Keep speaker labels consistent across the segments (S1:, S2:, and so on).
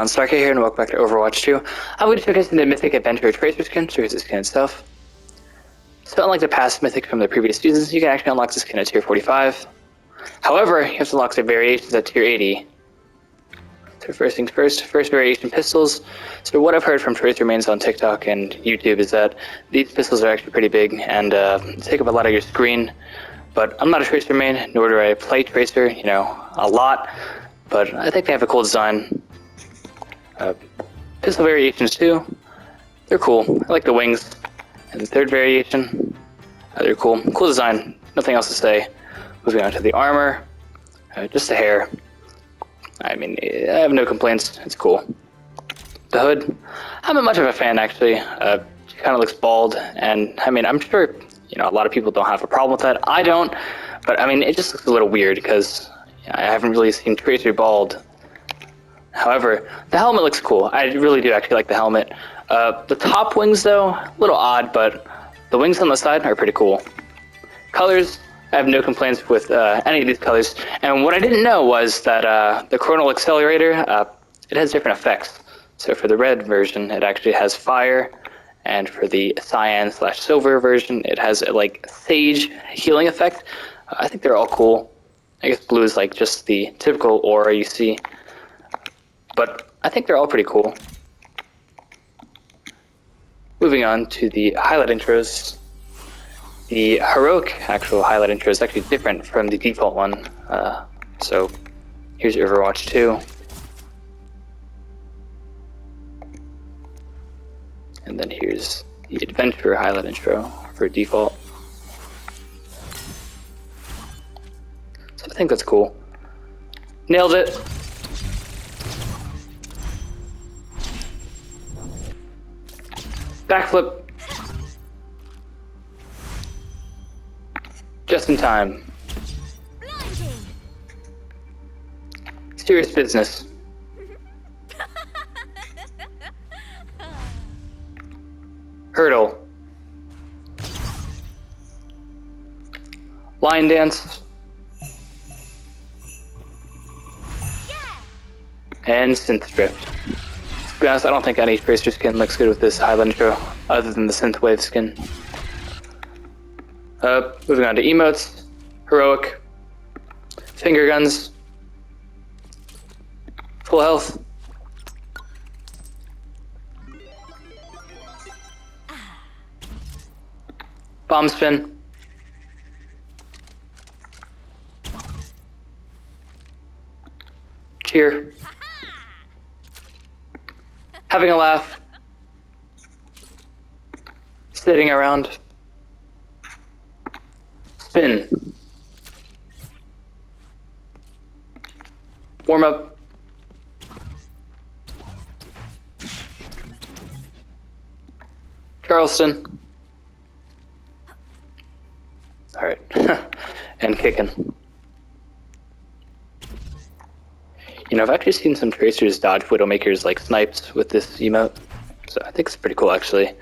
S1: Stark here, and welcome back to Overwatch 2. I'm going to showcase the Mythic Adventurer Tracer skin, so here's the skin itself. So unlike the past Mythic from the previous seasons, you can actually unlock the skin at tier 45. However, you have to unlock the variations at tier 80. So first things first variation pistols. So what I've heard from Tracer mains on TikTok and YouTube is that these pistols are actually pretty big and take up a lot of your screen. But I'm not a Tracer main, nor do I play Tracer, a lot. But I think they have a cool design. Pistol variations too, they're cool. I like the wings. And the third variation, they're cool. Cool design, nothing else to say. Moving on to the armor, just the hair. I mean, I have no complaints, it's cool. The hood, I'm not much of a fan actually. She kind of looks bald, and I mean, I'm sure, a lot of people don't have a problem with that. I don't, but I mean, it just looks a little weird because I haven't really seen Tracer bald. However, the helmet looks cool. I really do actually like the helmet. The top wings, though, a little odd, but the wings on the side are pretty cool. Colors, I have no complaints with any of these colors. And what I didn't know was that the Chronal Accelerator, it has different effects. So for the red version, it actually has fire, and for the cyan/silver version, it has a sage healing effect. I think they're all cool. I guess blue is just the typical aura you see. But I think they're all pretty cool. Moving on to the highlight intros. The heroic actual highlight intro is actually different from the default one. So here's Overwatch 2. And then here's the Adventurer highlight intro for default. So I think that's cool. Nailed it! Backflip. Just in time.
S2: Blinding.
S1: Serious business. Hurdle. Line dance.
S2: Yeah.
S1: And synth drift. To be honest, I don't think any Tracer skin looks good with this highlight intro, other than the synthwave skin. Moving on to emotes, heroic, finger guns, full health, bomb spin, cheer, having a laugh, sitting around, spin, warm up, Charleston, alright, and kicking. I've actually seen some Tracers dodge Widowmakers like snipes with this emote, so I think it's pretty cool actually.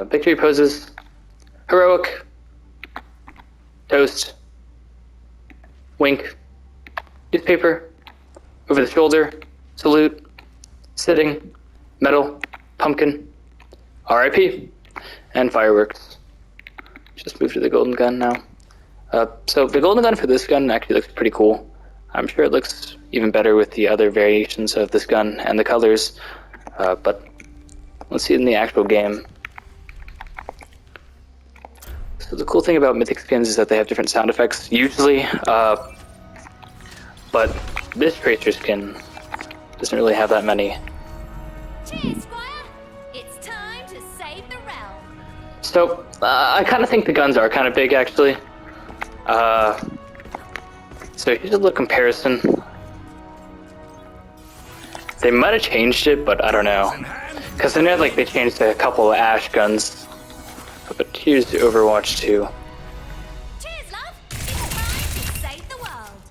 S1: Victory poses, heroic, toast, wink, newspaper, over the shoulder, salute, sitting, medal, pumpkin, RIP, and fireworks. Just move to the golden gun now. So the golden gun for this gun actually looks pretty cool. I'm sure it looks even better with the other variations of this gun and the colors, but let's see it in the actual game. So the cool thing about Mythic skins is that they have different sound effects, usually, but this Tracer skin doesn't really have that many.
S2: Cheers, Squire. It's time to save the realm.
S1: So, I kind of think the guns are kind of big, actually. So here's a little comparison. They might have changed it, but I don't know. Because I know they changed a couple of Ash guns. But here's the Overwatch 2.
S2: Cheers, love. It's time to save the world.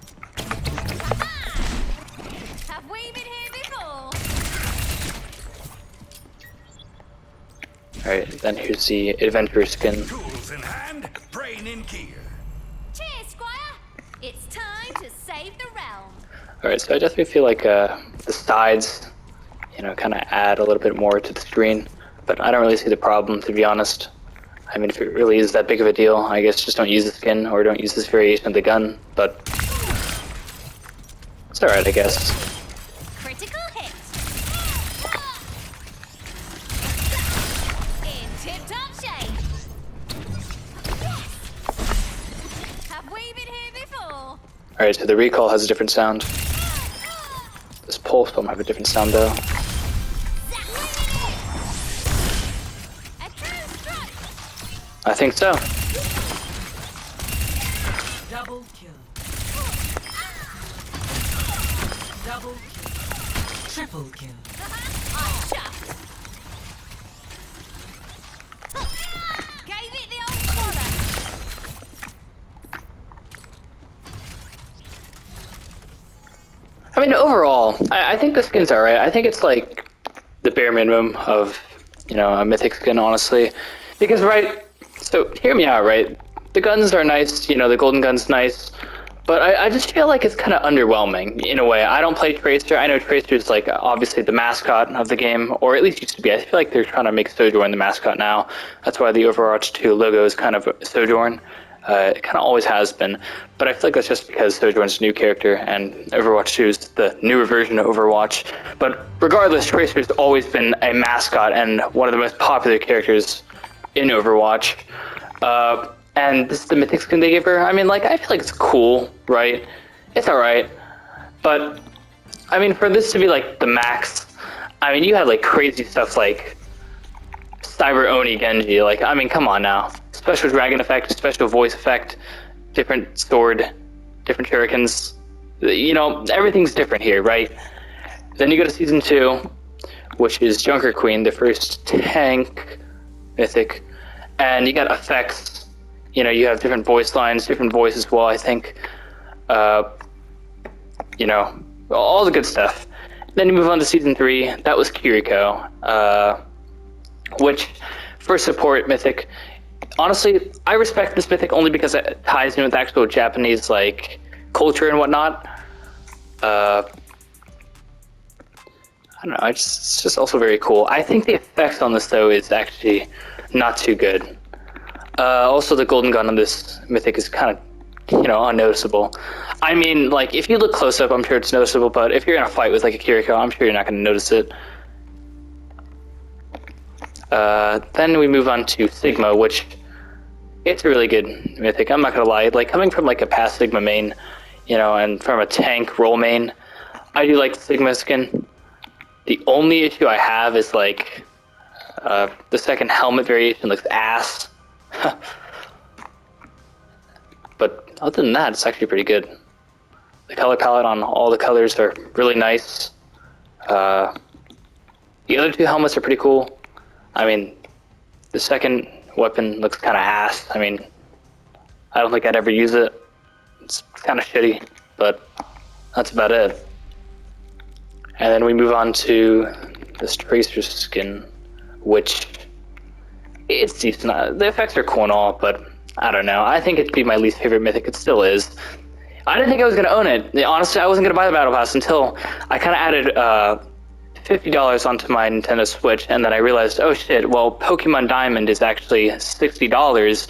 S2: Have we been here before?
S1: Alright, then here's the Adventurer skin.
S3: Tools in hand, brain in gear.
S2: Cheers, Squire. It's time to save the realm.
S1: Alright, so I definitely feel like the sides you know, kind of add a little bit more to the screen. But I don't really see the problem, to be honest. I mean, if it really is that big of a deal, I guess just don't use the skin or don't use this variation of the gun. But it's alright, I guess.
S2: Critical hit. In tip-top shape. Yes. Have we been here before?
S1: Alright, so the recoil has a different sound. This pulse bomb have a different sound though.
S2: A true strike.
S1: I think so.
S4: Double kill. Double kill. Triple kill.
S2: I'm chuffed. Gave it the old swallow.
S1: I mean, overall, I think the skin's alright. I think it's like the bare minimum of, you know, a mythic skin, honestly. Because, right, so hear me out, right? The guns are nice, you know, the golden gun's nice. But I just feel like it's kind of underwhelming, in a way. I don't play Tracer. I know Tracer's, like, obviously the mascot of the game, or at least used to be. I feel like they're trying to make Sojourn the mascot now. That's why the Overwatch 2 logo is kind of Sojourn. It kind of always has been. But I feel like that's just because Sojourn's a new character, and Overwatch 2 is the newer version of Overwatch. But regardless, Tracer's always been a mascot and one of the most popular characters in Overwatch. And this is the mythic skin they gave her. I mean, like, I feel like it's cool, right? It's alright. But, I mean, for this to be, like, the max, I mean, you had, like, crazy stuff like Cyber Oni Genji. Like, I mean, come on now. Special dragon effect, special voice effect, different sword, different shurikens. You know, everything's different here, right? Then you go to Season 2, which is Junker Queen, the first tank mythic. And you got effects. You know, you have different voice lines, different voices as well, I think. You know, all the good stuff. Then you move on to Season 3. That was Kiriko, which, for support mythic, honestly, I respect this mythic only because it ties in with actual Japanese, like, culture and whatnot. I don't know, it's just also very cool. I think the effects on this, though, is actually not too good. Also, the golden gun on this mythic is kind of, you know, unnoticeable. I mean, like, if you look close up, I'm sure it's noticeable, but if you're in a fight with, like, a Kiriko, I'm sure you're not going to notice it. Then we move on to Sigma, which, it's a really good mythic, I'm not going to lie. Like, coming from, like, a past Sigma main, you know, and from a tank role main, I do like the Sigma skin. The only issue I have is, like, the second helmet variation looks ass. But other than that, it's actually pretty good. The color palette on all the colors are really nice. The other two helmets are pretty cool. I mean, the second weapon looks kind of ass. I mean, I don't think I'd ever use it. It's kind of shitty, but that's about it. And then we move on to this Tracer skin, which it's decent. The effects are cool and all, but I don't know. I think it'd be my least favorite mythic. It still is. I didn't think I was going to own it. Honestly, I wasn't going to buy the Battle Pass until I kind of added $50 onto my Nintendo Switch, and then I realized, oh shit, well, Pokemon Diamond is actually $60,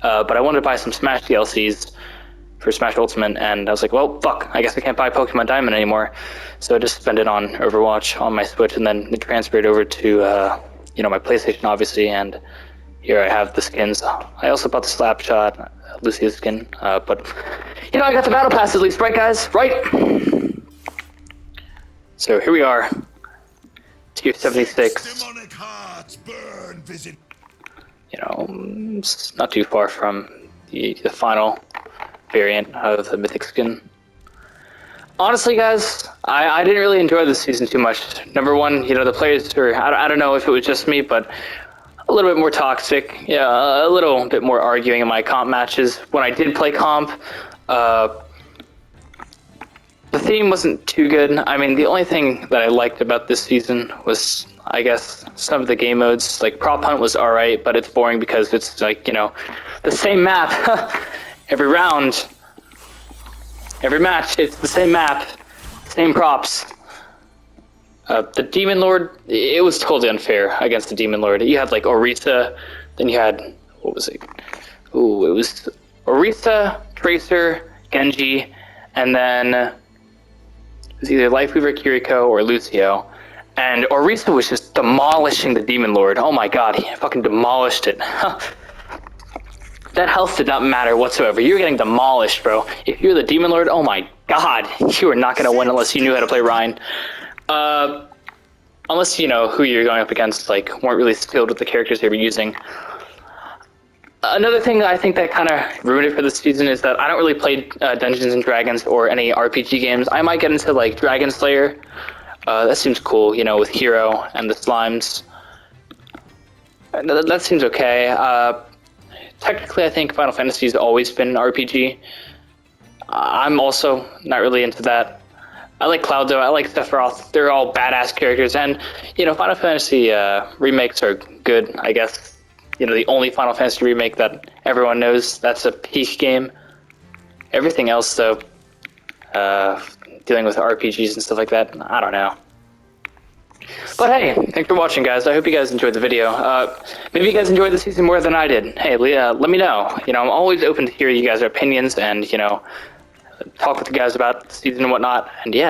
S1: but I wanted to buy some Smash DLCs for Smash Ultimate, and I was like, well, fuck, I guess I can't buy Pokemon Diamond anymore. So I just spent it on Overwatch on my Switch, and then it transferred over to, you know, my PlayStation, obviously, and here I have the skins. I also bought the Slapshot Lucia skin, but, you know, I got the Battle Pass at least, right, guys? Right? So here we are, Tier 76.
S3: Demonic hearts burn, visit.
S1: You know, it's not too far from the final variant of the Mythic skin. Honestly, guys, I didn't really enjoy this season too much. Number one, you know, the players were, I don't know if it was just me, but a little bit more toxic. Yeah, a little bit more arguing in my comp matches. When I did play comp, the theme wasn't too good. I mean, the only thing that I liked about this season was, I guess, some of the game modes. Like, Prop Hunt was alright, but it's boring because it's, like, you know, the same map every round. Every match, it's the same map, same props. The Demon Lord, it was totally unfair against the Demon Lord. You had like Orisa, then you had, what was it? Ooh, it was Orisa, Tracer, Genji, and then it was either Lifeweaver, Kiriko, or Lucio. And Orisa was just demolishing the Demon Lord. Oh my god, he fucking demolished it. That health did not matter whatsoever. You were getting demolished, bro. If you're the Demon Lord, oh my god, you were not going to win unless you knew how to play Ryan. Unless you know who you're going up against, like, weren't really skilled with the characters they were using. Another thing that I think that kind of ruined it for this season is that I don't really play Dungeons and Dragons or any RPG games. I might get into, like, Dragon Slayer. That seems cool, you know, with Hero and the Slimes. That seems okay. Technically, I think Final Fantasy has always been an RPG. I'm also not really into that. I like Cloud, though. I like Sephiroth. They're all badass characters. And, you know, Final Fantasy remakes are good, I guess. You know, the only Final Fantasy remake that everyone knows, that's a peak game. Everything else, though, dealing with RPGs and stuff like that, I don't know. But hey, thanks for watching, guys. I hope you guys enjoyed the video. Maybe you guys enjoyed the season more than I did. Hey, let me know. You know, I'm always open to hear you guys' opinions and, you know, talk with you guys about the season and whatnot. And yeah.